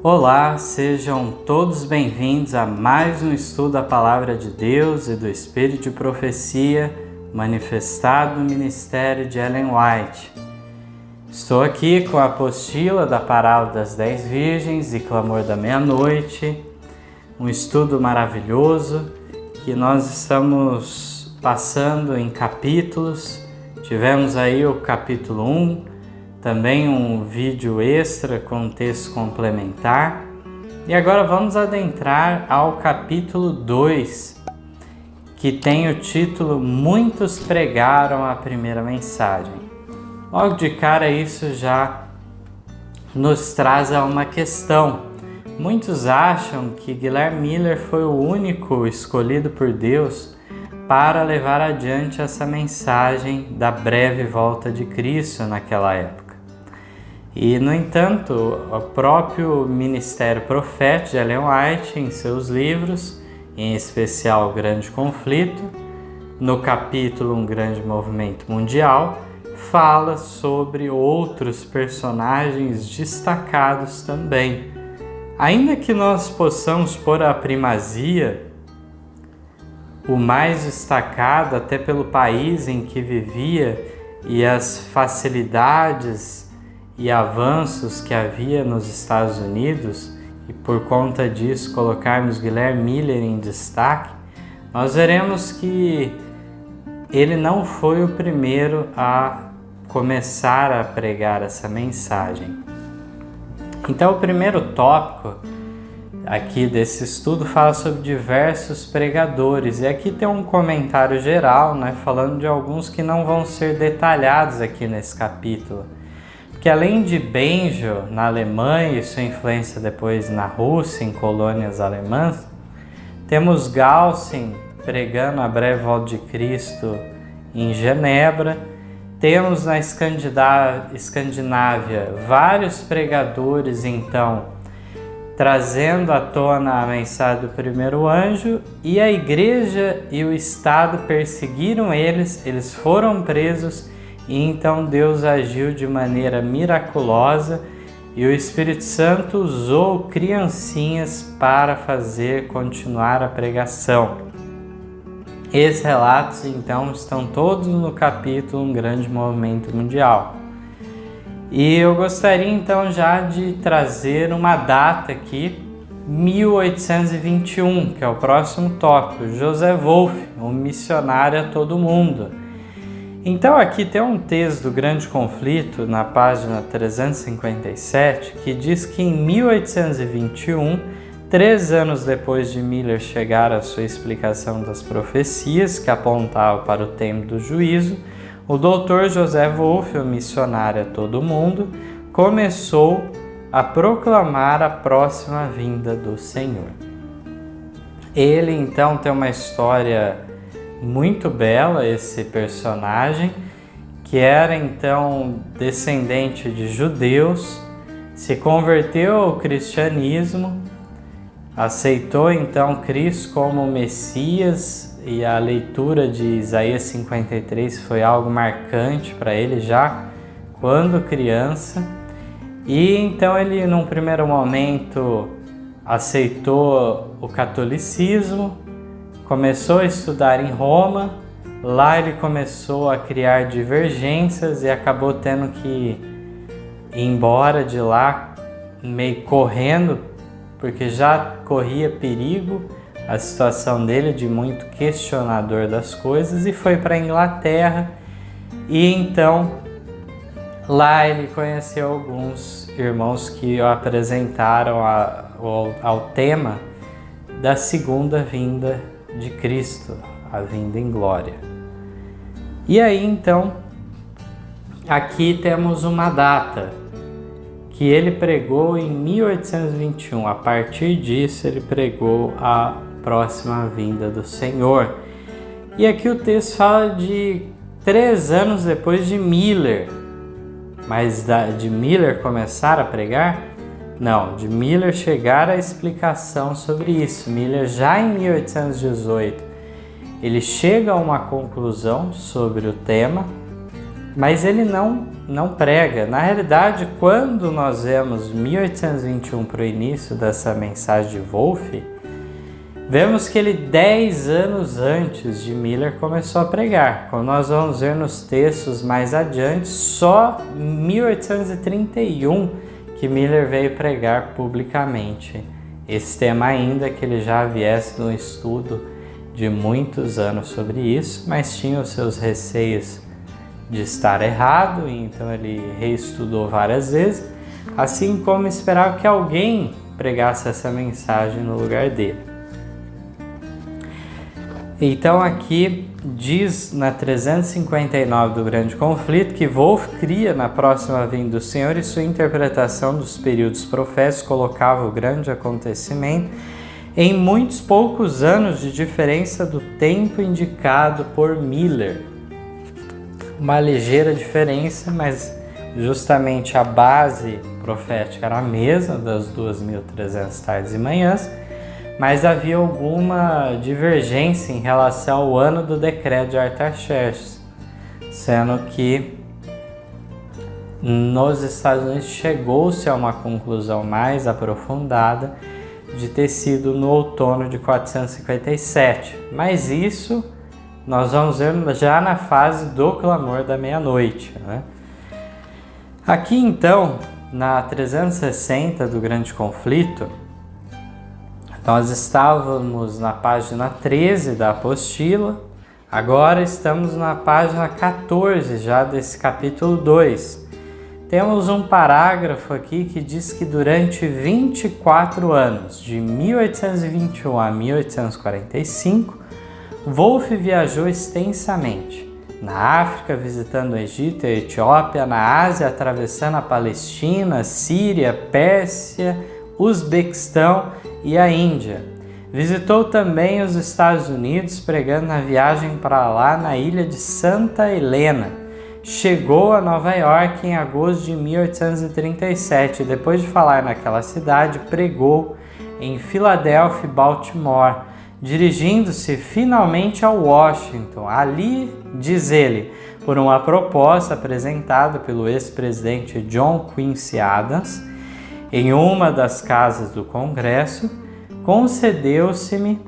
Olá, sejam todos bem-vindos a mais um estudo da Palavra de Deus e do Espírito de Profecia manifestado no ministério de Ellen White. Estou aqui com a apostila da Parábola das 10 Virgens e Clamor da Meia-Noite, um estudo maravilhoso que nós estamos passando em capítulos. Tivemos aí o capítulo 1, também um vídeo extra com texto complementar. E agora vamos adentrar ao capítulo 2, que tem o título Muitos pregaram a primeira mensagem. Logo de cara isso já nos traz a uma questão. Muitos acham que Guilherme Miller foi o único escolhido por Deus para levar adiante essa mensagem da breve volta de Cristo naquela época. E, no entanto, o próprio Ministério Profético de Ellen White, em seus livros, em especial O Grande Conflito, no capítulo Um Grande Movimento Mundial, fala sobre outros personagens destacados também. Ainda que nós possamos pôr a primazia, o mais destacado, até pelo país em que vivia e as facilidades e avanços que havia nos Estados Unidos, e por conta disso colocarmos Guilherme Miller em destaque, nós veremos que ele não foi o primeiro a começar a pregar essa mensagem. Então o primeiro tópico aqui desse estudo fala sobre diversos pregadores, e aqui tem um comentário geral, falando de alguns que não vão ser detalhados aqui nesse capítulo. Que além de Bengel na Alemanha e sua influência depois na Rússia, em colônias alemãs, temos Galsen pregando a breve volta de Cristo em Genebra, temos na Escandinávia vários pregadores então trazendo à tona a mensagem do primeiro anjo, e a igreja e o Estado perseguiram eles foram presos. E então Deus agiu de maneira miraculosa e o Espírito Santo usou criancinhas para fazer continuar a pregação. Esses relatos então estão todos no capítulo Um Grande Movimento Mundial. E eu gostaria então já de trazer uma data aqui, 1821, que é o próximo tópico, José Wolff, um missionário a todo mundo. Então aqui tem um texto do Grande Conflito, na página 357, que diz que em 1821, 3 anos depois de Miller chegar à sua explicação das profecias que apontavam para o tempo do juízo, o Dr. José Wolff, o missionário a todo mundo, começou a proclamar a próxima vinda do Senhor. Ele então tem uma história muito bela, esse personagem, que era então descendente de judeus, se converteu ao cristianismo, aceitou então Cristo como Messias, e a leitura de Isaías 53 foi algo marcante para ele já quando criança. E então ele num primeiro momento aceitou o catolicismo, começou a estudar em Roma. Lá ele começou a criar divergências e acabou tendo que ir embora de lá meio correndo, porque já corria perigo a situação dele de muito questionador das coisas, e foi para a Inglaterra. E então lá ele conheceu alguns irmãos que o apresentaram ao tema da segunda vinda de Cristo, a vinda em glória. E aí então aqui temos uma data que ele pregou em 1821. A partir disso ele pregou a próxima vinda do Senhor. E aqui o texto fala de 3 anos depois de Miller. Mas de Miller começar a pregar? Não, de Miller chegar à explicação sobre isso. Miller já em 1818 ele chega a uma conclusão sobre o tema, mas ele não prega. Na realidade, quando nós vemos 1821 para o início dessa mensagem de Wolff, vemos que ele 10 anos antes de Miller começou a pregar. Como nós vamos ver nos textos mais adiante, só em 1831 que Miller veio pregar publicamente esse tema, ainda que ele já viesse de um estudo de muitos anos sobre isso, mas tinha os seus receios de estar errado, e então ele reestudou várias vezes, assim como esperava que alguém pregasse essa mensagem no lugar dele. Então aqui diz na 359 do Grande Conflito que Wolff cria na próxima vinda do Senhor e sua interpretação dos períodos proféticos colocava o grande acontecimento em muitos poucos anos de diferença do tempo indicado por Miller. Uma ligeira diferença, mas justamente a base profética era a mesma das 2.300 tardes e manhãs, mas havia alguma divergência em relação ao ano do decreto de Artaxerxes, sendo que nos Estados Unidos chegou-se a uma conclusão mais aprofundada de ter sido no outono de 457, mas isso nós vamos ver já na fase do clamor da meia-noite, né? Aqui então, na 360 do Grande Conflito, nós estávamos na página 13 da apostila, agora estamos na página 14 já desse capítulo 2. Temos um parágrafo aqui que diz que durante 24 anos, de 1821 a 1845, Wolff viajou extensamente na África, visitando o Egito e a Etiópia, na Ásia, atravessando a Palestina, Síria, Pérsia, Uzbequistão e a Índia. Visitou também os Estados Unidos, pregando na viagem para lá na ilha de Santa Helena. Chegou a Nova York em agosto de 1837 e depois de falar naquela cidade, pregou em Filadélfia e Baltimore, dirigindo-se finalmente a Washington. Ali, diz ele, por uma proposta apresentada pelo ex-presidente John Quincy Adams, em uma das casas do Congresso, concedeu-se-me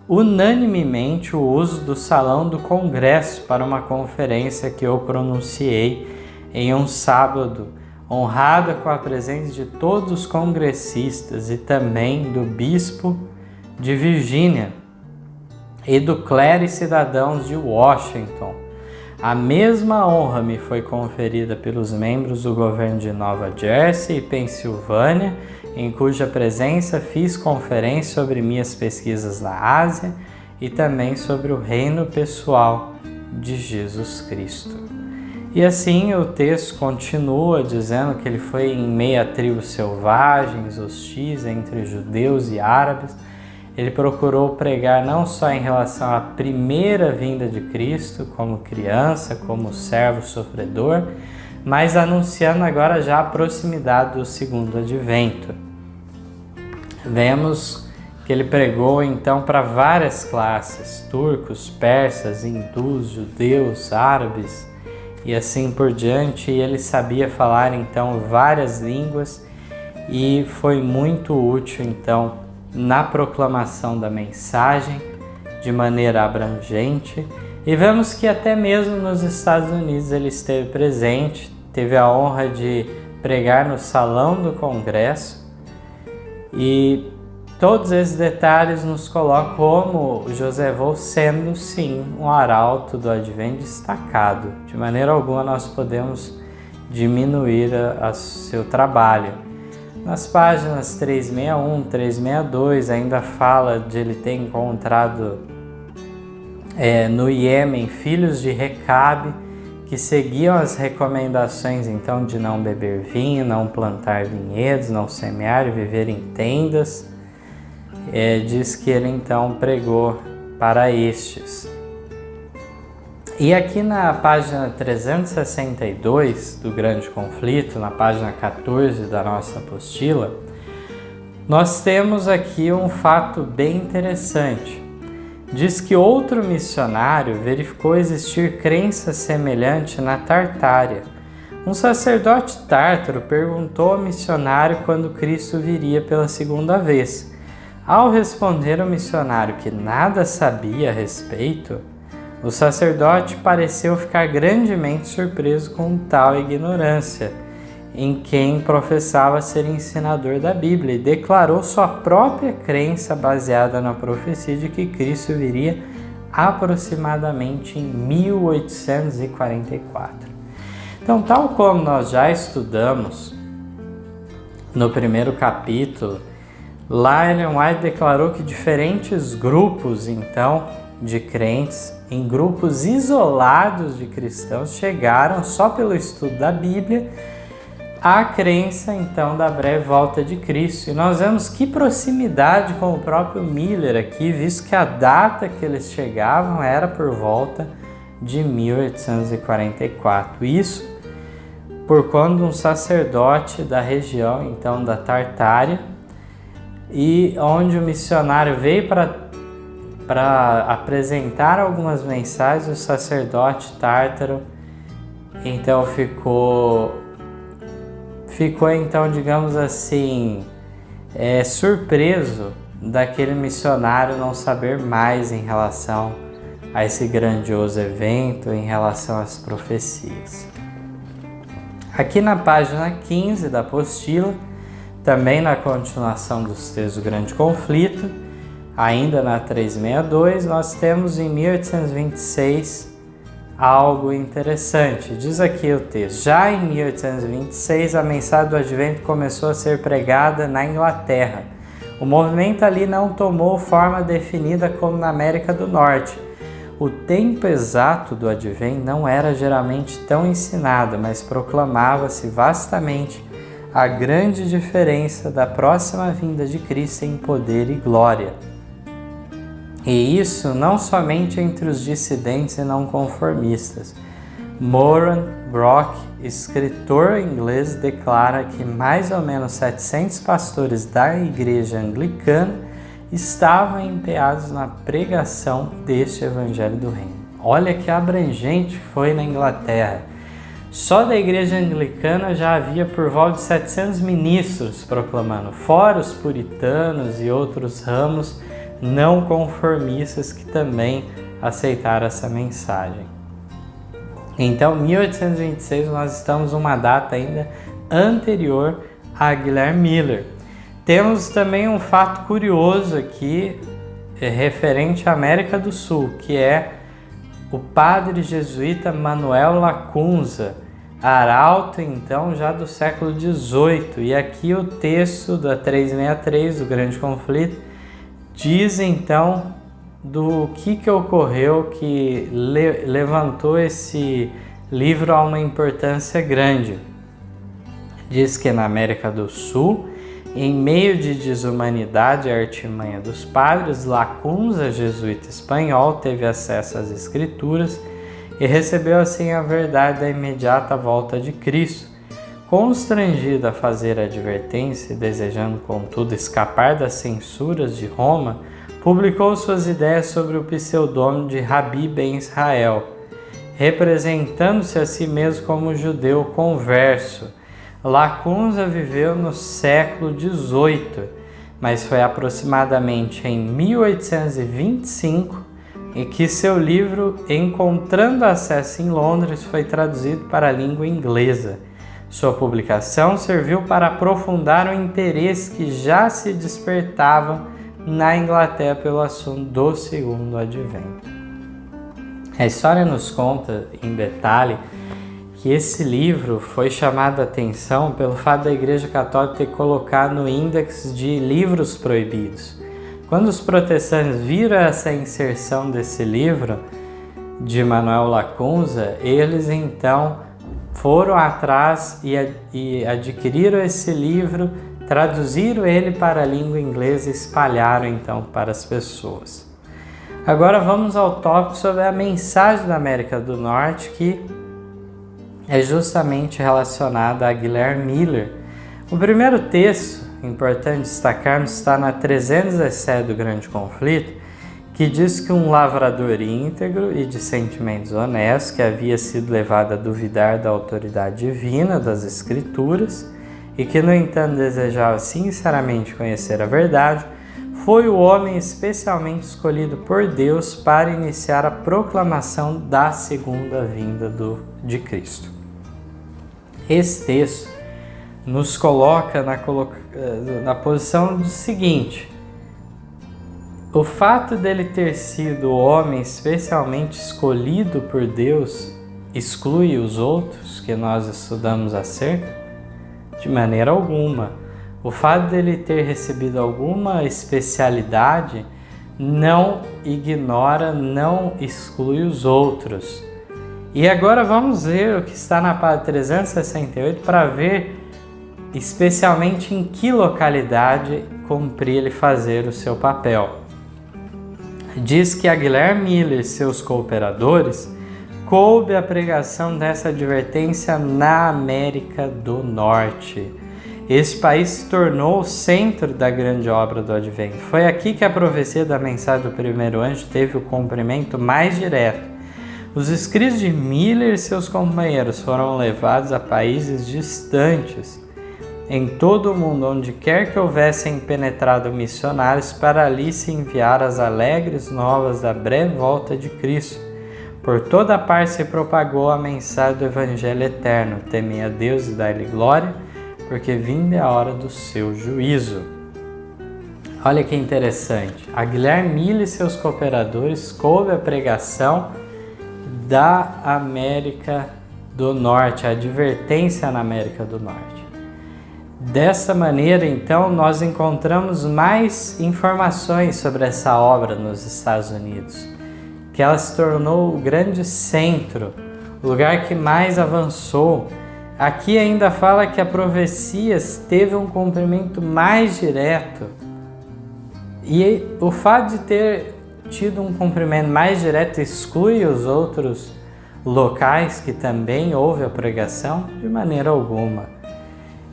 unanimemente o uso do salão do Congresso para uma conferência que eu pronunciei em um sábado, honrada com a presença de todos os congressistas e também do bispo de Virgínia e do clero e cidadãos de Washington. A mesma honra me foi conferida pelos membros do governo de Nova Jersey e Pensilvânia, em cuja presença fiz conferência sobre minhas pesquisas na Ásia e também sobre o reino pessoal de Jesus Cristo. E assim o texto continua dizendo que ele foi em meio a tribos selvagens, hostis entre judeus e árabes. Ele procurou pregar não só em relação à primeira vinda de Cristo, como criança, como servo sofredor, mas anunciando agora já a proximidade do segundo advento. Vemos que ele pregou então para várias classes, turcos, persas, hindus, judeus, árabes e assim por diante, e ele sabia falar então várias línguas e foi muito útil então na proclamação da mensagem de maneira abrangente. E vemos que até mesmo nos Estados Unidos ele esteve presente, teve a honra de pregar no Salão do Congresso, e todos esses detalhes nos colocam como José Wolff sendo sim um arauto do advento destacado. De maneira alguma nós podemos diminuir seu trabalho. Nas páginas 361, 362 ainda fala de ele ter encontrado no Iêmen filhos de Recabe que seguiam as recomendações então de não beber vinho, não plantar vinhedos, não semear e viver em tendas. Diz que ele então pregou para estes. E aqui na página 362 do Grande Conflito, na página 14 da nossa apostila, nós temos aqui um fato bem interessante. diz que outro missionário verificou existir crença semelhante na Tartária. Um sacerdote tártaro perguntou ao missionário quando Cristo viria pela segunda vez. Ao responder ao missionário que nada sabia a respeito, o sacerdote pareceu ficar grandemente surpreso com tal ignorância em quem professava ser ensinador da Bíblia e declarou sua própria crença baseada na profecia de que Cristo viria aproximadamente em 1844. Então, tal como nós já estudamos no primeiro capítulo, lá Ellen White declarou que diferentes grupos, então, de crentes, em grupos isolados de cristãos, chegaram só pelo estudo da Bíblia à crença, então, da breve volta de Cristo. E nós vemos que proximidade com o próprio Miller aqui, visto que a data que eles chegavam era por volta de 1844. Isso por conta de um sacerdote da região, então, da Tartária, e onde o missionário veio para apresentar algumas mensagens, o sacerdote tártaro, então, ficou então, digamos assim, surpreso daquele missionário não saber mais em relação a esse grandioso evento, em relação às profecias. Aqui na página 15 da apostila, também na continuação dos textos do Grande Conflito, ainda na 362, nós temos em 1826 algo interessante. Diz aqui o texto: já em 1826 a mensagem do Advento começou a ser pregada na Inglaterra. O movimento ali não tomou forma definida como na América do Norte. O tempo exato do Advento não era geralmente tão ensinado, mas proclamava-se vastamente a grande diferença da próxima vinda de Cristo em poder e glória. E isso não somente entre os dissidentes e não conformistas. Moran Brock, escritor inglês, declara que mais ou menos 700 pastores da igreja anglicana estavam empenhados na pregação deste Evangelho do Reino. Olha que abrangente foi na Inglaterra. Só da igreja anglicana já havia por volta de 700 ministros proclamando, fora os puritanos e outros ramos não conformistas que também aceitaram essa mensagem. Então, 1826, nós estamos numa data ainda anterior a Guilherme Miller. Temos também um fato curioso aqui, referente à América do Sul, que é o padre jesuíta Manuel Lacunza, arauto então já do século XVIII. E aqui o texto da 363 do Grande Conflito diz então do que ocorreu, que levantou esse livro a uma importância grande. Diz que na América do Sul, em meio de desumanidade e artimanha dos padres, Lacunza, jesuíta espanhol, teve acesso às Escrituras e recebeu assim a verdade da imediata volta de Cristo. Constrangido a fazer a advertência e desejando, contudo, escapar das censuras de Roma, publicou suas ideias sobre o pseudônimo de Rabi Ben Israel, representando-se a si mesmo como judeu converso. Lacunza viveu no século XVIII, mas foi aproximadamente em 1825 em que seu livro Encontrando Acesso em Londres foi traduzido para a língua inglesa. Sua publicação serviu para aprofundar o interesse que já se despertava na Inglaterra pelo assunto do Segundo Advento. A história nos conta em detalhe que esse livro foi chamado a atenção pelo fato da Igreja Católica ter colocado no índex de livros proibidos. Quando os protestantes viram essa inserção desse livro de Manuel Lacunza, eles então foram atrás e adquiriram esse livro, traduziram ele para a língua inglesa e espalharam então para as pessoas. Agora vamos ao tópico sobre a mensagem da América do Norte, que é justamente relacionada a Guilherme Miller. O primeiro texto, importante destacarmos, está na 317 do Grande Conflito, que diz que um lavrador íntegro e de sentimentos honestos, que havia sido levado a duvidar da autoridade divina das Escrituras e que, no entanto, desejava sinceramente conhecer a verdade, foi o homem especialmente escolhido por Deus para iniciar a proclamação da segunda vinda de Cristo. Esse texto nos coloca na posição do seguinte: o fato dele ter sido o homem especialmente escolhido por Deus exclui os outros que nós estudamos acerca? De maneira alguma. O fato dele ter recebido alguma especialidade não ignora, não exclui os outros. E agora vamos ver o que está na página 368 para ver especialmente em que localidade cumprir ele fazer o seu papel. Diz que a Guilherme Miller e seus cooperadores coube a pregação dessa advertência na América do Norte. Esse país se tornou o centro da grande obra do Advento. Foi aqui que a profecia da mensagem do primeiro anjo teve o cumprimento mais direto. Os escritos de Miller e seus companheiros foram levados a países distantes, em todo o mundo, onde quer que houvessem penetrado missionários, para ali se enviar as alegres novas da breve volta de Cristo. Por toda parte se propagou a mensagem do Evangelho eterno: temei a Deus e dai-lhe glória, porque vinda é a hora do seu juízo. Olha que interessante. A Guilherme Miller e seus cooperadores coube a pregação da América do Norte, a advertência na América do Norte. Dessa maneira, então, nós encontramos mais informações sobre essa obra nos Estados Unidos, que ela se tornou o grande centro, o lugar que mais avançou. Aqui ainda fala que a profecia teve um cumprimento mais direto. E o fato de ter tido um cumprimento mais direto exclui os outros locais que também houve a pregação? De maneira alguma.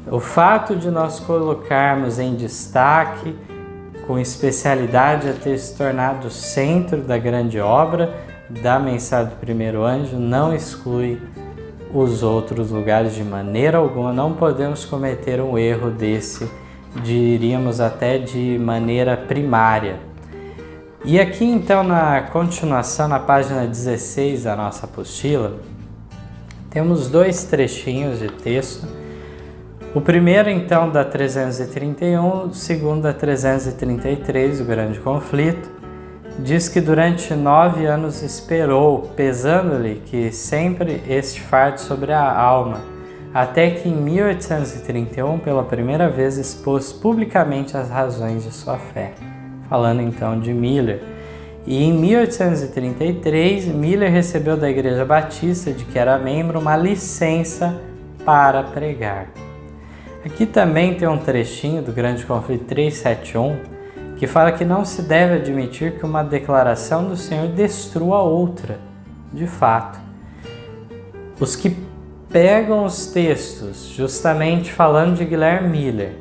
O fato de nós colocarmos em destaque, com especialidade, a ter se tornado o centro da grande obra da mensagem do primeiro anjo, não exclui os outros lugares de maneira alguma. Não podemos cometer um erro desse, diríamos até de maneira primária. E aqui então, na continuação, na página 16 da nossa apostila, temos dois trechinhos de texto. O primeiro então da 331, o segundo da 333, o grande conflito. Diz que durante 9 anos esperou, pesando-lhe que sempre este fardo sobre a alma, até que em 1831, pela primeira vez, expôs publicamente as razões de sua fé. Falando então de Miller. E em 1833, Miller recebeu da Igreja Batista, de que era membro, uma licença para pregar. Aqui também tem um trechinho do grande conflito 371, que fala que não se deve admitir que uma declaração do Senhor destrua outra, de fato. Os que pegam os textos, justamente falando de Guilherme Miller,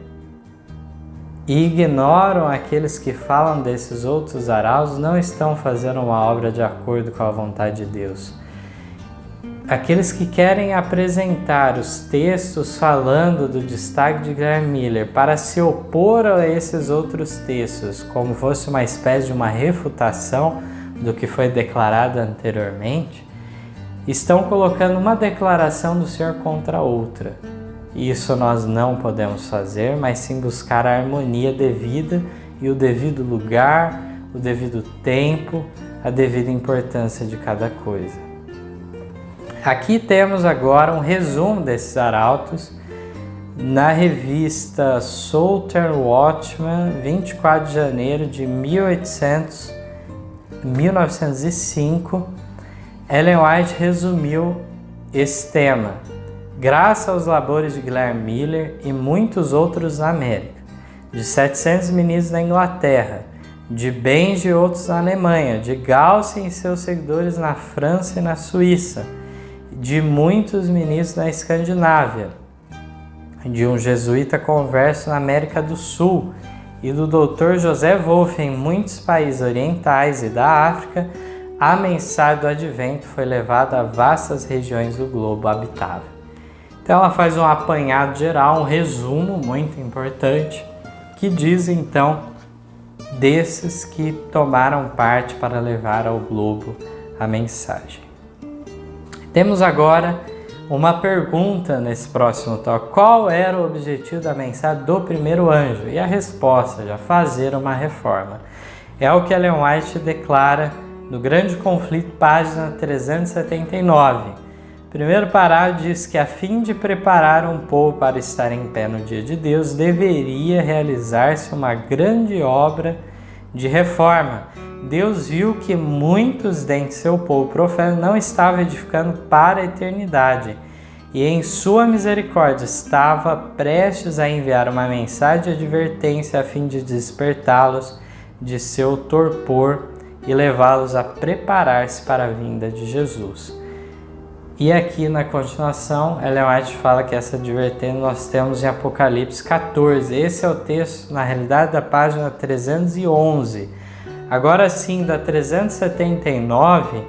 e ignoram aqueles que falam desses outros arautos, não estão fazendo uma obra de acordo com a vontade de Deus. Aqueles que querem apresentar os textos falando do destaque de Guilherme Miller para se opor a esses outros textos, como fosse uma espécie de uma refutação do que foi declarado anteriormente, estão colocando uma declaração do Senhor contra outra. Isso nós não podemos fazer, mas sim buscar a harmonia devida e o devido lugar, o devido tempo, a devida importância de cada coisa. Aqui temos agora um resumo desses arautos na revista Southern Watchman, 24 de janeiro de 1905. Ellen White resumiu esse tema: graças aos labores de Guilherme Miller e muitos outros na América, de 700 ministros na Inglaterra, de Benz e outros na Alemanha, de Gaussen e seus seguidores na França e na Suíça, de muitos ministros na Escandinávia, de um jesuíta converso na América do Sul e do Dr. José Wolff em muitos países orientais e da África, a mensagem do Advento foi levada a vastas regiões do globo habitável. Então ela faz um apanhado geral, um resumo muito importante, que diz então desses que tomaram parte para levar ao globo a mensagem. Temos agora uma pergunta nesse próximo tópico: qual era o objetivo da mensagem do primeiro anjo? E a resposta: já fazer uma reforma. É o que Ellen White declara no Grande Conflito, página 379. Primeiro parágrafo diz que, a fim de preparar um povo para estar em pé no dia de Deus, deveria realizar-se uma grande obra de reforma. Deus viu que muitos dentre seu povo profeta não estavam edificando para a eternidade, e em sua misericórdia estava prestes a enviar uma mensagem de advertência a fim de despertá-los de seu torpor e levá-los a preparar-se para a vinda de Jesus. E aqui na continuação, Ellen White fala que essa advertência nós temos em Apocalipse 14. Esse é o texto, na realidade, da página 311. Agora sim, da 379,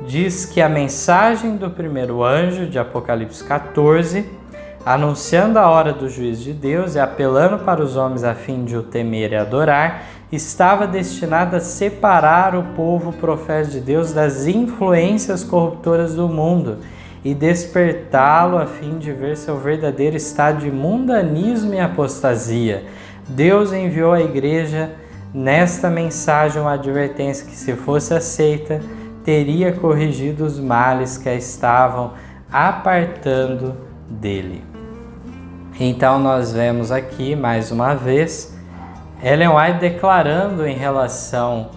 diz que a mensagem do primeiro anjo de Apocalipse 14, anunciando a hora do juízo de Deus e apelando para os homens a fim de o temer e adorar, estava destinada a separar o povo profeta de Deus das influências corruptoras do mundo e despertá-lo a fim de ver seu verdadeiro estado de mundanismo e apostasia. Deus enviou à igreja nesta mensagem uma advertência que, se fosse aceita, teria corrigido os males que a estavam apartando dele. Então nós vemos aqui mais uma vez Ellen White declarando em relação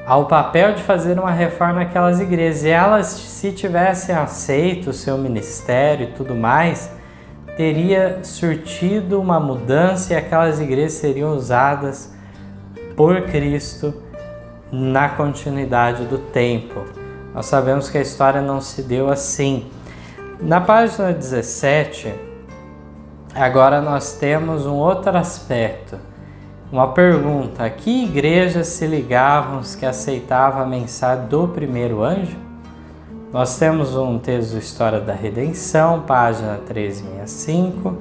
ao papel de fazer uma reforma naquelas igrejas. E elas, se tivessem aceito o seu ministério e tudo mais, teria surtido uma mudança e aquelas igrejas seriam usadas por Cristo na continuidade do tempo. Nós sabemos que a história não se deu assim. Na página 17, agora nós temos um outro aspecto. Uma pergunta: a que igrejas se ligavam os que aceitavam a mensagem do primeiro anjo? Nós temos um texto do História da Redenção, página 365,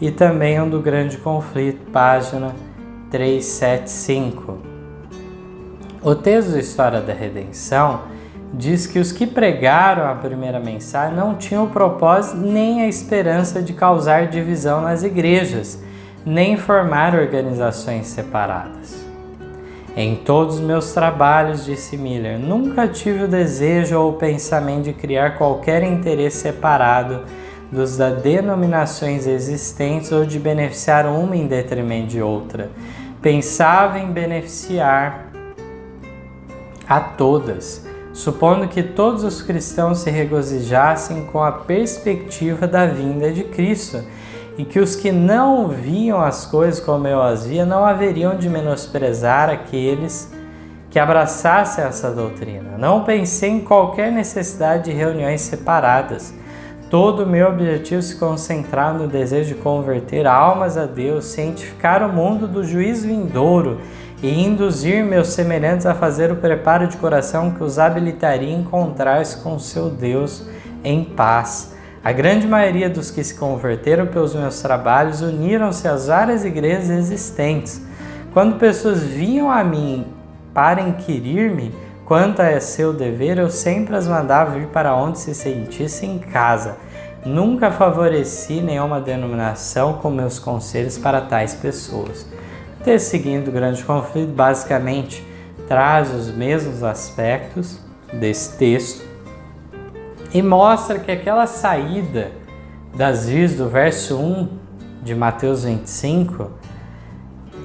e também um do Grande Conflito, página 375. O texto do História da Redenção diz que os que pregaram a primeira mensagem não tinham o propósito nem a esperança de causar divisão nas igrejas, nem formar organizações separadas. Em todos os meus trabalhos, disse Miller, nunca tive o desejo ou o pensamento de criar qualquer interesse separado dos das denominações existentes ou de beneficiar uma em detrimento de outra. Pensava em beneficiar a todas, supondo que todos os cristãos se regozijassem com a perspectiva da vinda de Cristo, e que os que não viam as coisas como eu as via não haveriam de menosprezar aqueles que abraçassem essa doutrina. Não pensei em qualquer necessidade de reuniões separadas. Todo o meu objetivo se concentrava no desejo de converter almas a Deus, cientificar o mundo do juízo vindouro e induzir meus semelhantes a fazer o preparo de coração que os habilitaria a encontrar-se com seu Deus em paz. A grande maioria dos que se converteram pelos meus trabalhos uniram-se às várias igrejas existentes. Quando pessoas vinham a mim para inquirir-me quanto a seu dever, eu sempre as mandava vir para onde se sentissem em casa. Nunca favoreci nenhuma denominação com meus conselhos para tais pessoas. O texto seguinte do Grande Conflito basicamente traz os mesmos aspectos desse texto e mostra que aquela saída das virgens do verso 1 de Mateus 25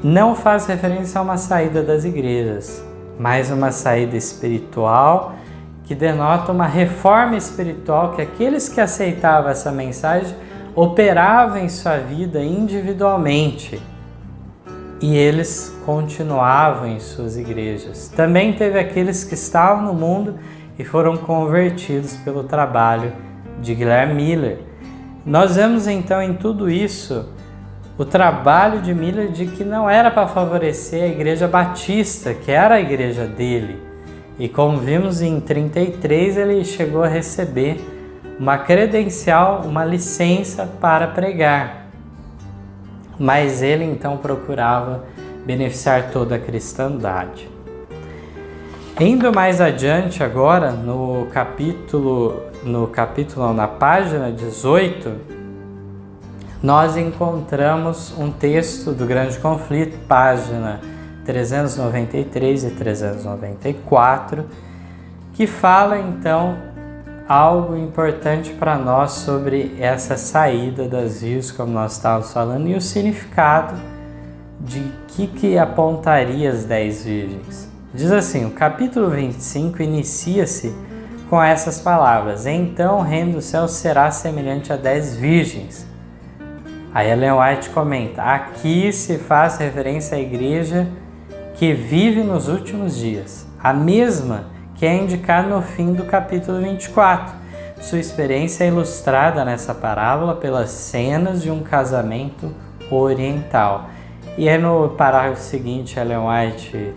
não faz referência a uma saída das igrejas, mas uma saída espiritual que denota uma reforma espiritual que aqueles que aceitavam essa mensagem operavam em sua vida individualmente e eles continuavam em suas igrejas. Também teve aqueles que estavam no mundo e foram convertidos pelo trabalho de Guilherme Miller. Nós vemos então em tudo isso o trabalho de Miller de que não era para favorecer a igreja batista, que era a igreja dele. E como vimos em 33, ele chegou a receber uma credencial, uma licença para pregar. Mas ele então procurava beneficiar toda a cristandade. Indo mais adiante agora, na página 18, nós encontramos um texto do Grande Conflito, página 393 e 394, que fala então algo importante para nós sobre essa saída das virgens, como nós estávamos falando, e o significado de que apontaria as 10 virgens. Diz assim, o capítulo 25 inicia-se com essas palavras: então o reino do céu será semelhante a 10 virgens. Aí Ellen White comenta, aqui se faz referência à igreja que vive nos últimos dias, a mesma que é indicada no fim do capítulo 24. Sua experiência é ilustrada nessa parábola pelas cenas de um casamento oriental. E aí no parágrafo seguinte, Ellen White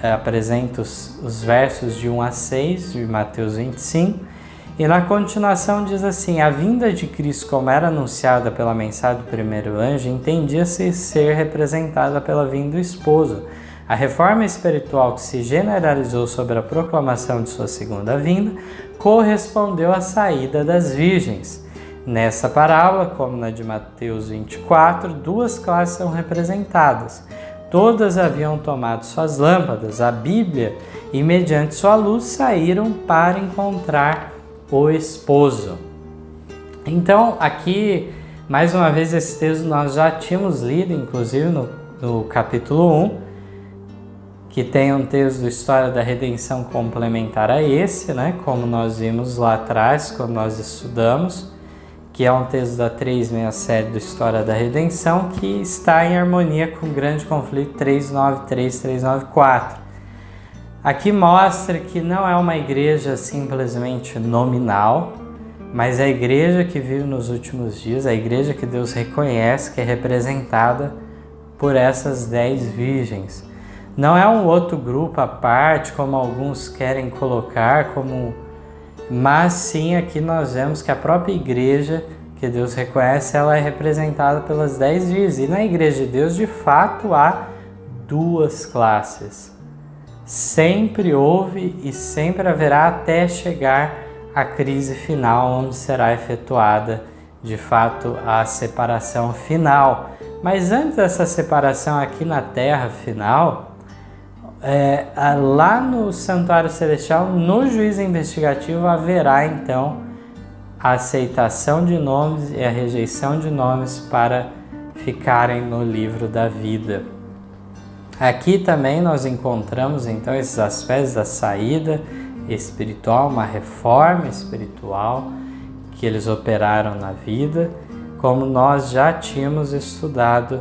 apresenta os versos de 1 a 6 de Mateus 25, e na continuação diz assim: a vinda de Cristo, como era anunciada pela mensagem do primeiro anjo, entendia-se ser representada pela vinda do esposo. A reforma espiritual que se generalizou sobre a proclamação de sua segunda vinda correspondeu à saída das virgens. Nessa parábola, como na de Mateus 24, duas classes são representadas. Todas haviam tomado suas lâmpadas, a Bíblia, e mediante sua luz saíram para encontrar o esposo. Então, aqui, mais uma vez, esse texto nós já tínhamos lido, inclusive no capítulo 1, que tem um texto da história da redenção complementar a esse, né? Como nós vimos lá atrás, quando nós estudamos, que é um texto da 367 da História da Redenção, que está em harmonia com o Grande Conflito 393 e 394. Aqui mostra que não é uma igreja simplesmente nominal, mas é a igreja que vive nos últimos dias, a igreja que Deus reconhece, que é representada por essas 10 virgens. Não é um outro grupo à parte, como alguns querem colocar, mas sim aqui nós vemos que a própria igreja que Deus reconhece, ela é representada pelas 10 virgens. E na igreja de Deus, de fato, há duas classes. Sempre houve e sempre haverá até chegar à crise final, onde será efetuada, de fato, a separação final. Mas antes dessa separação aqui na Terra final, lá no Santuário Celestial, no juízo investigativo, haverá então a aceitação de nomes e a rejeição de nomes para ficarem no livro da vida. Aqui também nós encontramos então esses aspectos da saída espiritual, uma reforma espiritual que eles operaram na vida, como nós já tínhamos estudado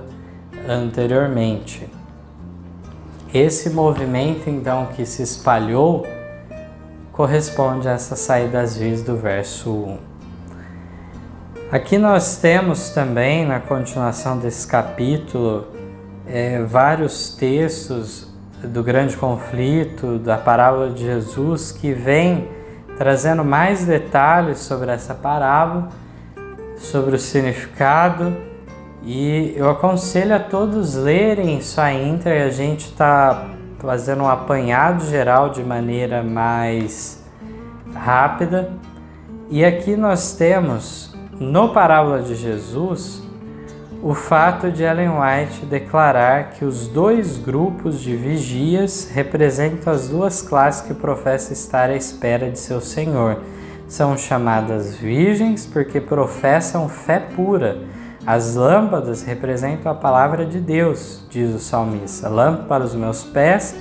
anteriormente. Esse movimento, então, que se espalhou, corresponde a essa saída das virgens do verso 1. Aqui nós temos também, na continuação desse capítulo, vários textos do Grande Conflito, da parábola de Jesus, que vem trazendo mais detalhes sobre essa parábola, sobre o significado. E eu aconselho a todos lerem isso ainda, e a gente está fazendo um apanhado geral de maneira mais rápida. E aqui nós temos, no Parábola de Jesus, o fato de Ellen White declarar que os dois grupos de vigias representam as duas classes que professam estar à espera de seu Senhor. São chamadas virgens porque professam fé pura. As lâmpadas representam a palavra de Deus, diz o salmista. Lâmpada para os meus pés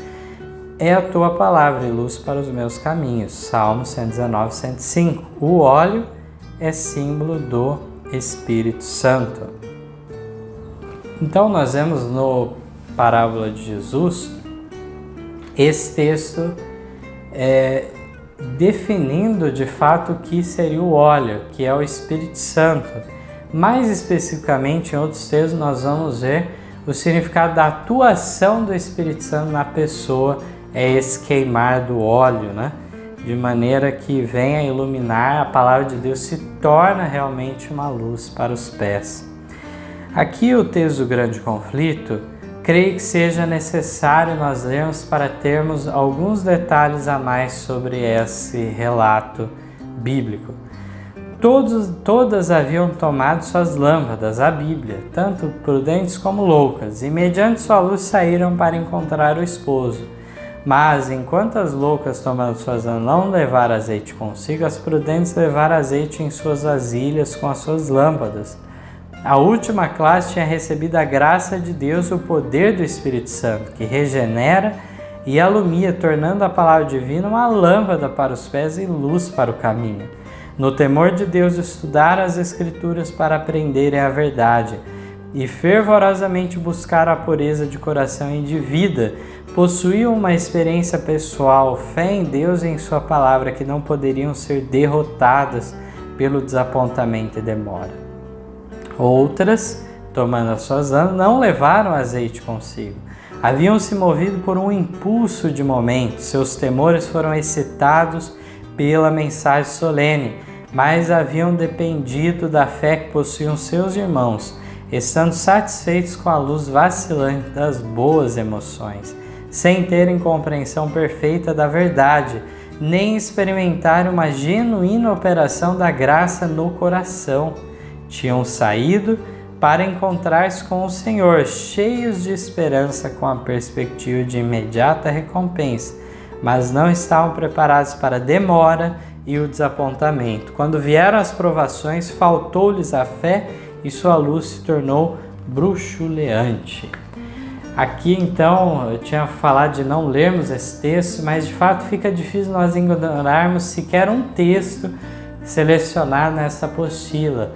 é a tua palavra e luz para os meus caminhos. Salmo 119, 105. O óleo é símbolo do Espírito Santo. Então nós vemos no Parábola de Jesus esse texto definindo de fato o que seria o óleo, que é o Espírito Santo. Mais especificamente, em outros textos, nós vamos ver o significado da atuação do Espírito Santo na pessoa, é esse queimar do óleo, né? De maneira que venha iluminar, a palavra de Deus se torna realmente uma luz para os pés. Aqui o texto do grande conflito, creio que seja necessário nós lermos para termos alguns detalhes a mais sobre esse relato bíblico. Todas haviam tomado suas lâmpadas, a Bíblia, tanto prudentes como loucas, e mediante sua luz saíram para encontrar o esposo. Mas, enquanto as loucas tomando suas lâmpadas não levaram azeite consigo, as prudentes levaram azeite em suas vasilhas com as suas lâmpadas. A última classe tinha recebido a graça de Deus e o poder do Espírito Santo, que regenera e alumia, tornando a palavra divina uma lâmpada para os pés e luz para o caminho. No temor de Deus, estudaram as Escrituras para aprenderem a verdade e fervorosamente buscaram a pureza de coração e de vida. Possuíam uma experiência pessoal, fé em Deus e em sua palavra, que não poderiam ser derrotadas pelo desapontamento e demora. Outras, tomando as suas lâmpadas, não levaram azeite consigo. Haviam se movido por um impulso de momento, seus temores foram excitados pela mensagem solene, mas haviam dependido da fé que possuíam seus irmãos, estando satisfeitos com a luz vacilante das boas emoções, sem terem compreensão perfeita da verdade, nem experimentarem uma genuína operação da graça no coração. Tinham saído para encontrar-se com o Senhor, cheios de esperança com a perspectiva de imediata recompensa, mas não estavam preparados para a demora e o desapontamento. Quando vieram as provações, faltou-lhes a fé e sua luz se tornou bruxuleante. Aqui então eu tinha falado de não lermos esse texto, mas de fato fica difícil nós ignorarmos sequer um texto selecionado nessa apostila,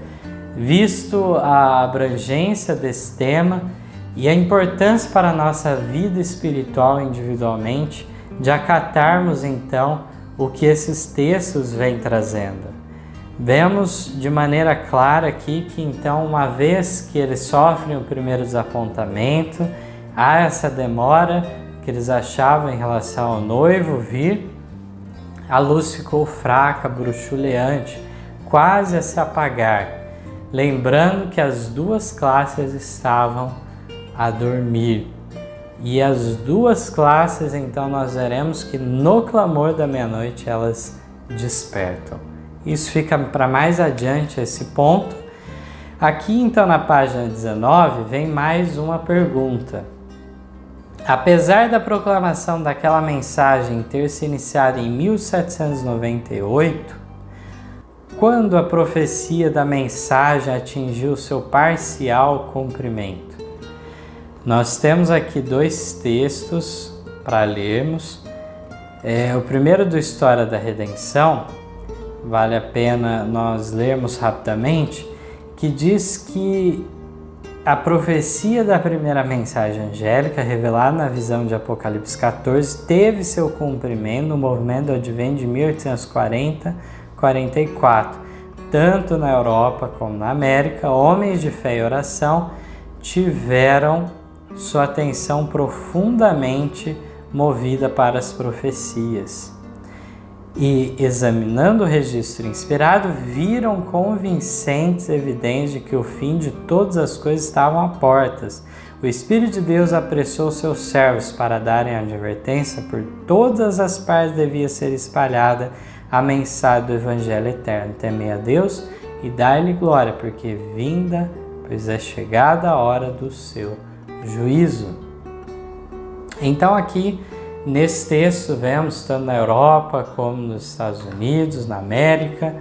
visto a abrangência desse tema e a importância para a nossa vida espiritual individualmente de acatarmos então o que esses textos vêm trazendo. Vemos de maneira clara aqui que então, uma vez que eles sofrem o primeiro desapontamento, há essa demora que eles achavam em relação ao noivo vir, a luz ficou fraca, bruxuleante, quase a se apagar. Lembrando que as duas classes estavam a dormir. E as duas classes, então, nós veremos que no clamor da meia-noite elas despertam. Isso fica para mais adiante esse ponto. Aqui, então, na página 19, vem mais uma pergunta. Apesar da proclamação daquela mensagem ter se iniciado em 1798, quando a profecia da mensagem atingiu seu parcial cumprimento? Nós temos aqui dois textos para lermos. O primeiro do História da Redenção, vale a pena nós lermos rapidamente, que diz que a profecia da primeira mensagem angélica, revelada na visão de Apocalipse 14, teve seu cumprimento no movimento do Advento de 1840-44. Tanto na Europa como na América, homens de fé e oração tiveram sua atenção profundamente movida para as profecias. E, examinando o registro inspirado, viram convincentes evidências de que o fim de todas as coisas estavam à portas. O Espírito de Deus apressou seus servos para darem advertência por todas as partes devia ser espalhada a mensagem do Evangelho eterno. Temei a Deus e dai-lhe glória, porque vinda, pois é chegada a hora do seu juízo. Então aqui, nesse texto, vemos tanto na Europa como nos Estados Unidos, na América,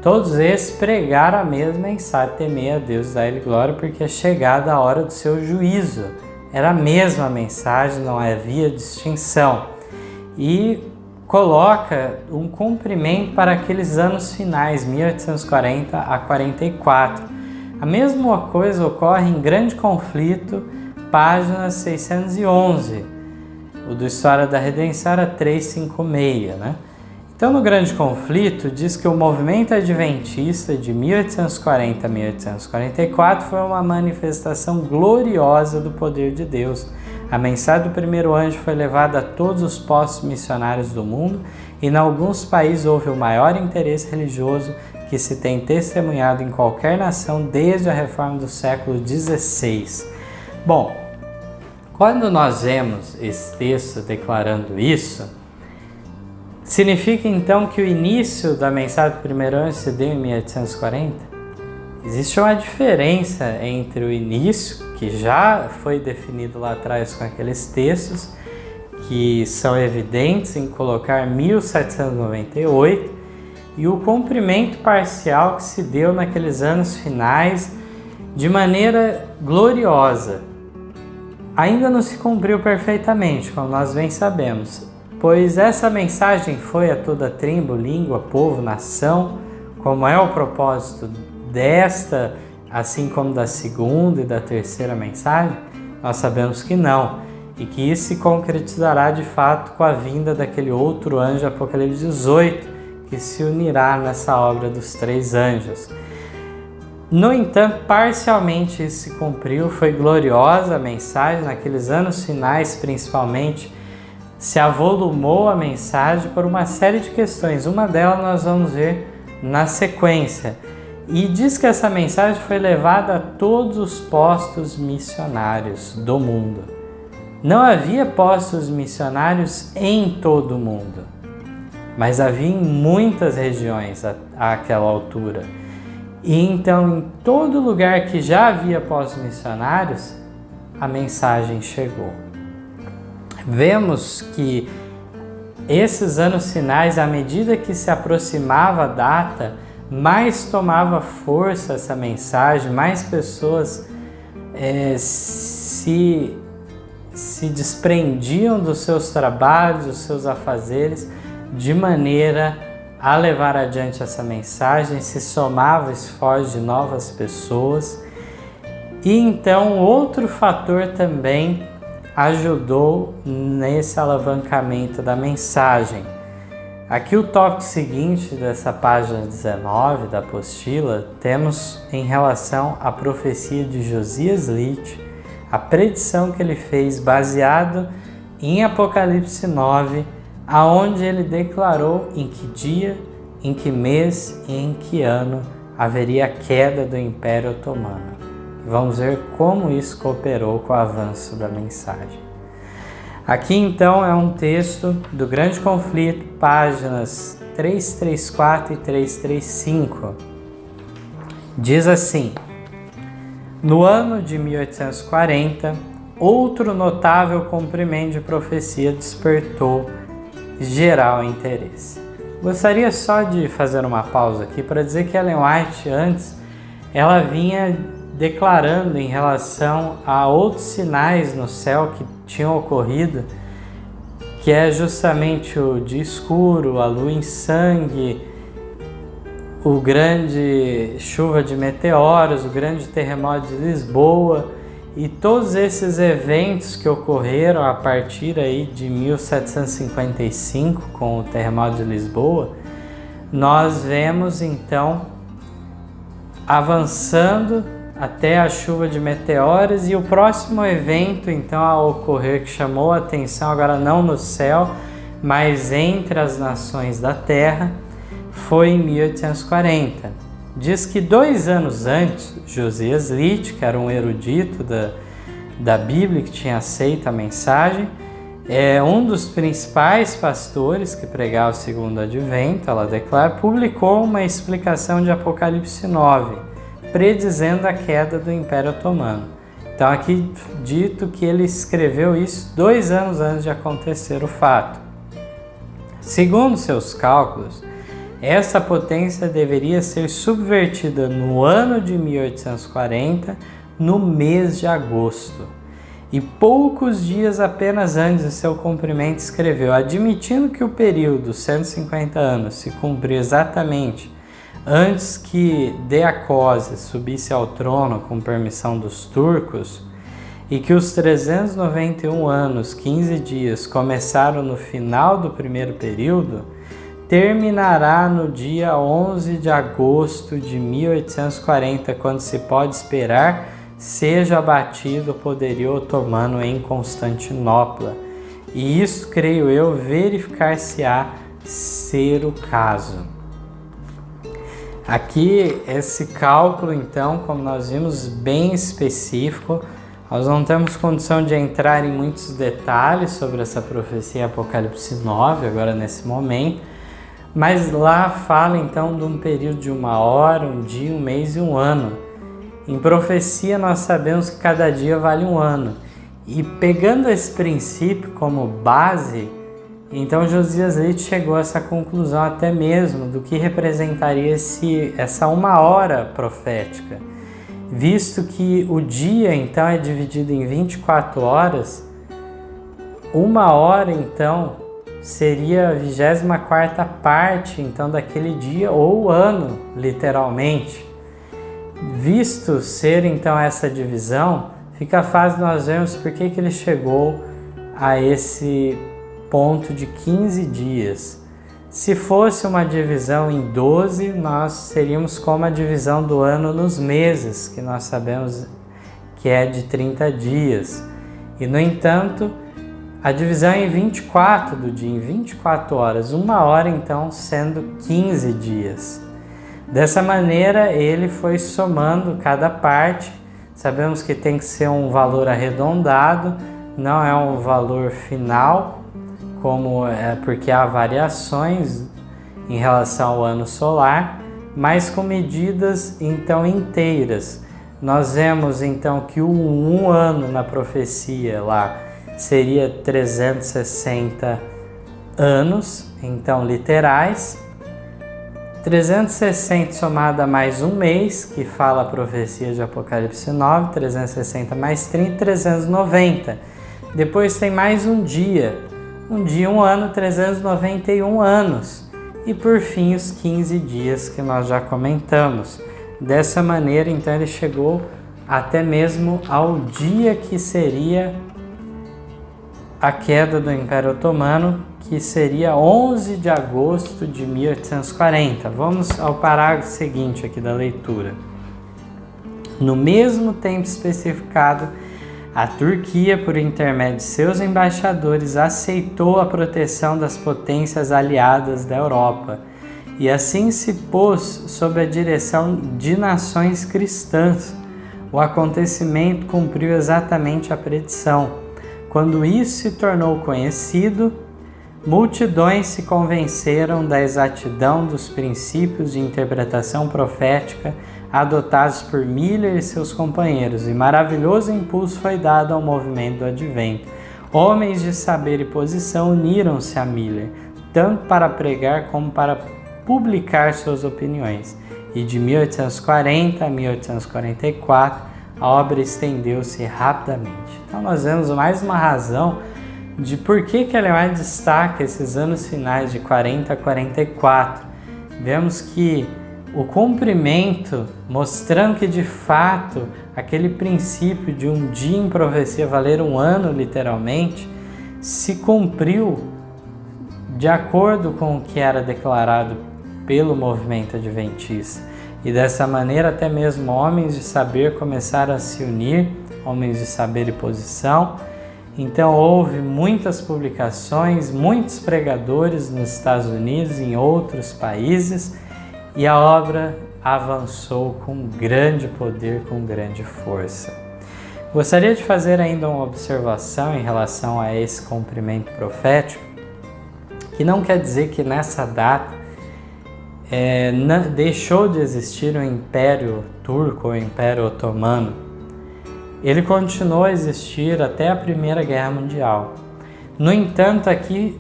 todos esses pregaram a mesma mensagem: temei a Deus, dai-lhe glória, porque é chegada a hora do seu juízo. Era a mesma mensagem, não havia distinção. E coloca um cumprimento para aqueles anos finais, 1840 a 44. A mesma coisa ocorre em Grande Conflito, página 611. O do História da Redenção era 356, né? Então, no Grande Conflito, diz que o movimento adventista de 1840 a 1844 foi uma manifestação gloriosa do poder de Deus. A mensagem do primeiro anjo foi levada a todos os postos missionários do mundo e em alguns países houve o maior interesse religioso que se tem testemunhado em qualquer nação desde a reforma do século XVI. Bom, quando nós vemos esse texto declarando isso, significa então que o início da mensagem do primeiro anjo se deu em 1840? Existe uma diferença entre o início, que já foi definido lá atrás com aqueles textos, que são evidentes em colocar 1798, e o cumprimento parcial que se deu naqueles anos finais de maneira gloriosa. Ainda não se cumpriu perfeitamente, como nós bem sabemos, pois essa mensagem foi a toda tribo, língua, povo, nação, como é o propósito desta, assim como da segunda e da terceira mensagem. Nós sabemos que não, e que isso se concretizará de fato com a vinda daquele outro anjo, Apocalipse 18, que se unirá nessa obra dos três anjos. No entanto, parcialmente isso se cumpriu, foi gloriosa a mensagem, naqueles anos finais principalmente, se avolumou a mensagem por uma série de questões. Uma delas nós vamos ver na sequência. E diz que essa mensagem foi levada a todos os postos missionários do mundo. Não havia postos missionários em todo o mundo, mas havia em muitas regiões àquela altura. E então, em todo lugar que já havia postos missionários, a mensagem chegou. Vemos que esses anos finais, à medida que se aproximava a data, mais tomava força essa mensagem, mais pessoas se desprendiam dos seus trabalhos, dos seus afazeres, de maneira a levar adiante essa mensagem, se somava esforço de novas pessoas. E então outro fator também ajudou nesse alavancamento da mensagem. Aqui o tópico seguinte dessa página 19 da apostila, temos em relação à profecia de Josias Litt, a predição que ele fez baseado em Apocalipse 9, aonde ele declarou em que dia, em que mês e em que ano haveria a queda do Império Otomano. Vamos ver como isso cooperou com o avanço da mensagem. Aqui então é um texto do Grande Conflito, páginas 334 e 335. Diz assim: no ano de 1840, outro notável cumprimento de profecia despertou geral interesse. Gostaria só de fazer uma pausa aqui para dizer que Ellen White, antes, ela vinha declarando em relação a outros sinais no céu que tinham ocorrido, que é justamente o dia escuro, a lua em sangue, o grande chuva de meteoros, o grande terremoto de Lisboa e todos esses eventos que ocorreram a partir aí de 1755 com o terremoto de Lisboa. Nós vemos então avançando até a chuva de meteoros, e o próximo evento então a ocorrer que chamou a atenção, agora não no céu, mas entre as nações da Terra, foi em 1840. Diz que 2 anos antes, Josias Litt, que era um erudito da Bíblia, que tinha aceito a mensagem, um dos principais pastores que pregava o segundo advento, ela declara, publicou uma explicação de Apocalipse 9, predizendo a queda do Império Otomano. Então aqui dito que ele escreveu isso 2 anos antes de acontecer o fato. Segundo seus cálculos, essa potência deveria ser subvertida no ano de 1840, no mês de agosto. E poucos dias apenas antes de seu cumprimento escreveu: admitindo que o período, 150 anos, se cumpriu exatamente antes que Deacose subisse ao trono com permissão dos turcos, e que os 391 anos, 15 dias, começaram no final do primeiro período, terminará no dia 11 de agosto de 1840, quando se pode esperar seja abatido o poderio otomano em Constantinopla. E isso, creio eu, verificar-se-á ser o caso. Aqui, esse cálculo, então, como nós vimos, bem específico. Nós não temos condição de entrar em muitos detalhes sobre essa profecia Apocalipse 9, agora nesse momento, mas lá fala então de um período de 1 hora, 1 dia, 1 mês e 1 ano. Em profecia nós sabemos que cada dia vale 1 ano. E pegando esse princípio como base, então Josias Leite chegou a essa conclusão até mesmo do que representaria essa 1 hora profética. Visto que o dia então é dividido em 24 horas, 1 hora então seria a 24ª parte então daquele dia ou ano, literalmente. Visto ser então essa divisão, fica fácil nós vermos por que ele chegou a esse ponto de 15 dias. Se fosse uma divisão em 12, nós seríamos como a divisão do ano nos meses, que nós sabemos que é de 30 dias. E, no entanto, a divisão é em 24 do dia, em 24 horas, 1 hora então sendo 15 dias. Dessa maneira, ele foi somando cada parte. Sabemos que tem que ser um valor arredondado, não é um valor final, porque há variações em relação ao ano solar, mas com medidas então inteiras. Nós vemos então que um ano na profecia lá seria 360 anos, então literais. 360 somado a mais 1 mês, que fala a profecia de Apocalipse 9, 360 mais 30, 390. Depois tem mais um dia, 1 ano, 391 anos. E por fim os 15 dias que nós já comentamos. Dessa maneira, então, ele chegou até mesmo ao dia que seria a queda do Império Otomano, que seria 11 de agosto de 1840. Vamos ao parágrafo seguinte aqui da leitura. No mesmo tempo especificado, a Turquia, por intermédio de seus embaixadores, aceitou a proteção das potências aliadas da Europa e assim se pôs sob a direção de nações cristãs. O acontecimento cumpriu exatamente a predição. Quando isso se tornou conhecido, multidões se convenceram da exatidão dos princípios de interpretação profética adotados por Miller e seus companheiros, e maravilhoso impulso foi dado ao movimento do advento. Homens de saber e posição uniram-se a Miller, tanto para pregar como para publicar suas opiniões. E de 1840 a 1844, a obra estendeu-se rapidamente. Então nós vemos mais uma razão de por que Ellen White destaca esses anos finais de 40 a 44. Vemos que o cumprimento, mostrando que de fato aquele princípio de um dia em profecia valer 1 ano literalmente, se cumpriu de acordo com o que era declarado pelo movimento adventista. E dessa maneira até mesmo homens de saber começaram a se unir, homens de saber e posição. Então houve muitas publicações, muitos pregadores nos Estados Unidos e em outros países, e a obra avançou com grande poder, com grande força. Gostaria de fazer ainda uma observação em relação a esse cumprimento profético, que não quer dizer que nessa data deixou de existir o Império Turco ou o Império Otomano. Ele continuou a existir até a Primeira Guerra Mundial. No entanto, aqui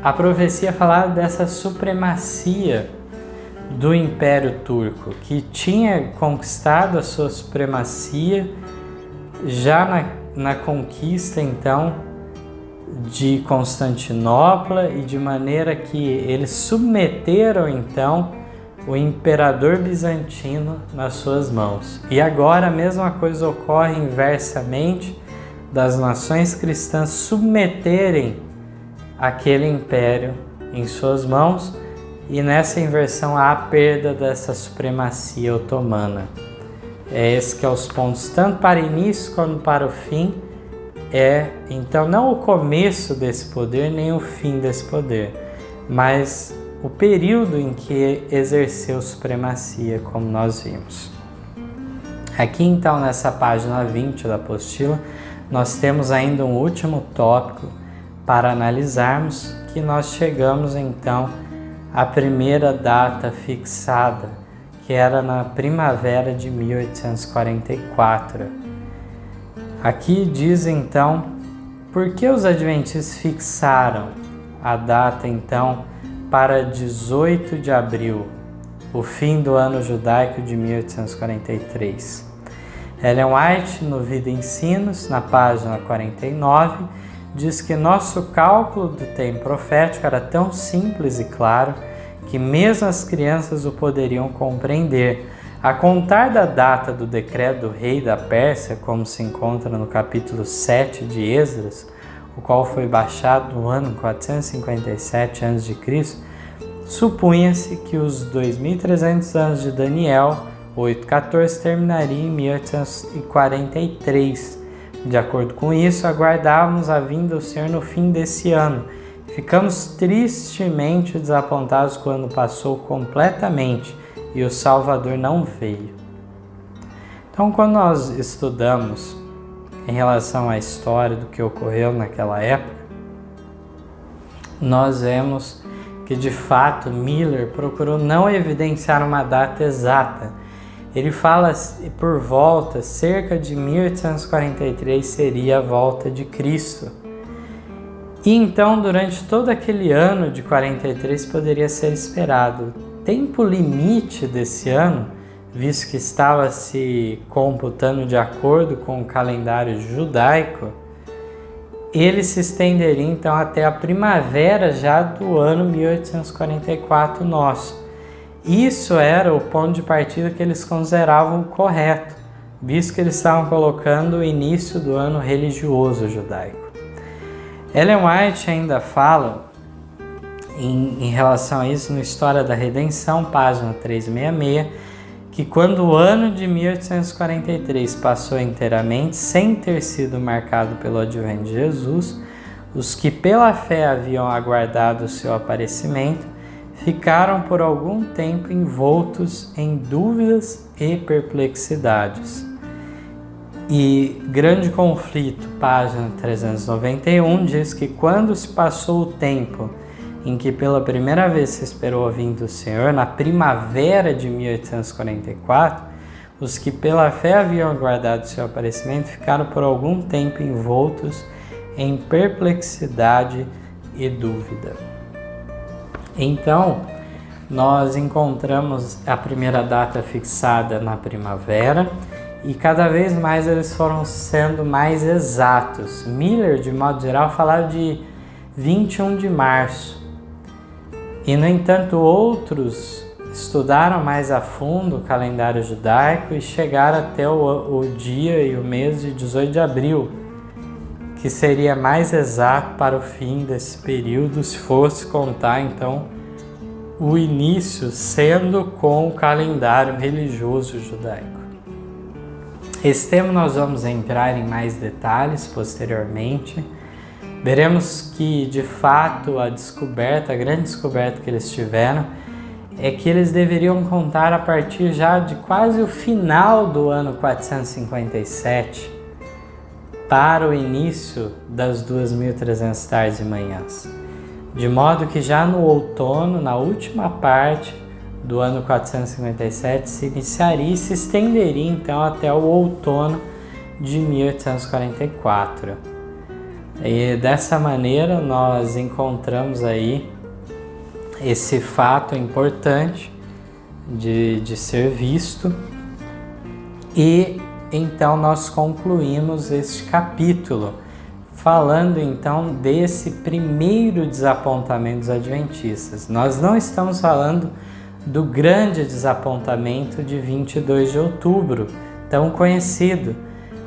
a profecia falava dessa supremacia do Império Turco, que tinha conquistado a sua supremacia já na conquista então de Constantinopla, e de maneira que eles submeteram então o imperador bizantino nas suas mãos. E agora a mesma coisa ocorre inversamente, das nações cristãs submeterem aquele império em suas mãos, e nessa inversão há a perda dessa supremacia otomana. Esse que é os pontos, tanto para o início como para o fim, então não o começo desse poder, nem o fim desse poder, mas o período em que exerceu supremacia, como nós vimos. Aqui então, nessa página 20 da apostila, nós temos ainda um último tópico para analisarmos, que nós chegamos então à primeira data fixada, que era na primavera de 1844. Aqui diz então, por que os adventistas fixaram a data então para 18 de abril, o fim do ano judaico de 1843. Ellen White, no Vida e Ensinos, na página 49, diz que nosso cálculo do tempo profético era tão simples e claro que mesmo as crianças o poderiam compreender. A contar da data do decreto do rei da Pérsia, como se encontra no capítulo 7 de Esdras, o qual foi baixado no ano 457 a.C., supunha-se que os 2.300 anos de Daniel 8:14 terminariam em 1843. De acordo com isso, aguardávamos a vinda do Senhor no fim desse ano. Ficamos tristemente desapontados quando passou completamente e o Salvador não veio. Então, quando nós estudamos em relação à história do que ocorreu naquela época, nós vemos que de fato Miller procurou não evidenciar uma data exata. Ele fala por volta, cerca de 1843 seria a volta de Cristo. E então, durante todo aquele ano de 43 poderia ser esperado. O tempo limite desse ano, visto que estava se computando de acordo com o calendário judaico, ele se estenderia então até a primavera já do ano 1844 nosso. Isso era o ponto de partida que eles consideravam correto, visto que eles estavam colocando o início do ano religioso judaico. Ellen White ainda fala em relação a isso no História da Redenção, página 366, que quando o ano de 1843 passou inteiramente sem ter sido marcado pelo advento de Jesus, os que pela fé haviam aguardado o seu aparecimento ficaram por algum tempo envoltos em dúvidas e perplexidades. E Grande Conflito, página 391, diz que quando se passou o tempo em que pela primeira vez se esperou a vinda do Senhor, na primavera de 1844, os que pela fé haviam aguardado seu aparecimento ficaram por algum tempo envoltos em perplexidade e dúvida. Então, nós encontramos a primeira data fixada na primavera e cada vez mais eles foram sendo mais exatos. Miller, de modo geral, falava de 21 de março. E, no entanto, outros estudaram mais a fundo o calendário judaico e chegaram até o dia e o mês de 18 de abril, que seria mais exato para o fim desse período, se fosse contar, então, o início sendo com o calendário religioso judaico. Esse tema nós vamos entrar em mais detalhes posteriormente. Veremos que, de fato, a grande descoberta que eles tiveram é que eles deveriam contar a partir já de quase o final do ano 457 para o início das 2.300 tardes e manhãs. De modo que já no outono, na última parte do ano 457, se iniciaria e se estenderia então até o outono de 1844. E dessa maneira nós encontramos aí esse fato importante de ser visto, e então nós concluímos este capítulo falando então desse primeiro desapontamento dos adventistas. Nós não estamos falando do grande desapontamento de 22 de outubro, tão conhecido,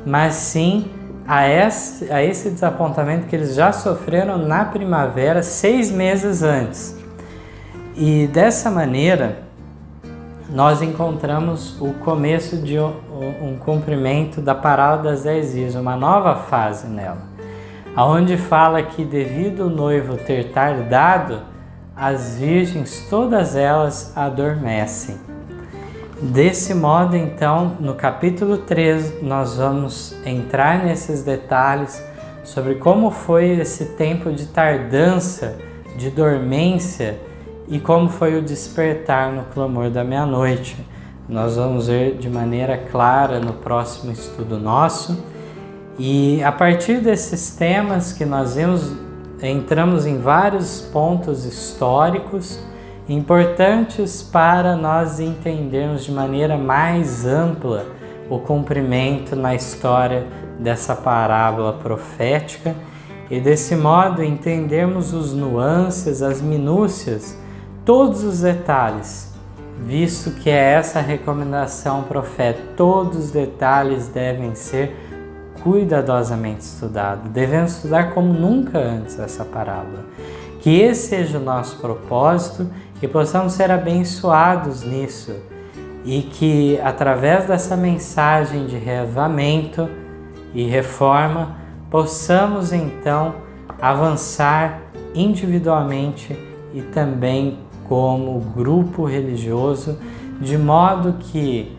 mas sim a esse desapontamento que eles já sofreram na primavera, 6 meses antes. E dessa maneira, nós encontramos o começo de um cumprimento da parábola das 10 virgens, uma nova fase nela, onde fala que devido o noivo ter tardado, as virgens, todas elas adormecem. Desse modo, então, no capítulo 3, nós vamos entrar nesses detalhes sobre como foi esse tempo de tardança, de dormência, e como foi o despertar no clamor da meia-noite. Nós vamos ver de maneira clara no próximo estudo nosso. E a partir desses temas que nós vimos, entramos em vários pontos históricos importantes para nós entendermos de maneira mais ampla o cumprimento na história dessa parábola profética e desse modo entendermos os nuances, as minúcias, todos os detalhes, visto que é essa a recomendação profética. Todos os detalhes devem ser cuidadosamente estudados. Devemos estudar como nunca antes essa parábola. Que esse seja o nosso propósito e possamos ser abençoados nisso. E que através dessa mensagem de reavivamento e reforma, possamos então avançar individualmente e também como grupo religioso, de modo que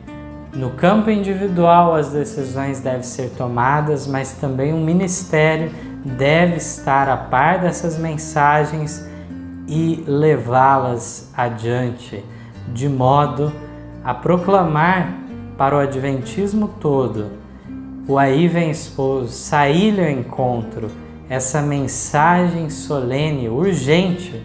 no campo individual as decisões devem ser tomadas, mas também o ministério deve estar a par dessas mensagens e levá-las adiante, de modo a proclamar para o adventismo todo: o aí vem esposo, saí-lhe ao encontro, essa mensagem solene, urgente,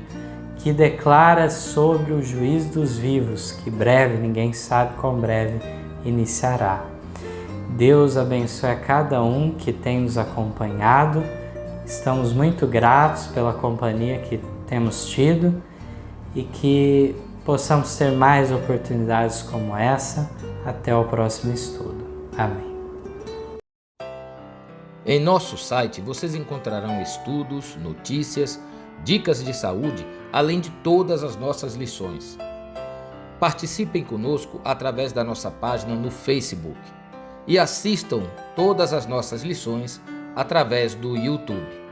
que declara sobre o juízo dos vivos, que breve, ninguém sabe quão breve, iniciará. Deus abençoe a cada um que tem nos acompanhado. Estamos muito gratos pela companhia que temos tido e que possamos ter mais oportunidades como essa. Até o próximo estudo. Amém. Em nosso site vocês encontrarão estudos, notícias, dicas de saúde, além de todas as nossas lições. Participem conosco através da nossa página no Facebook e assistam todas as nossas lições através do YouTube.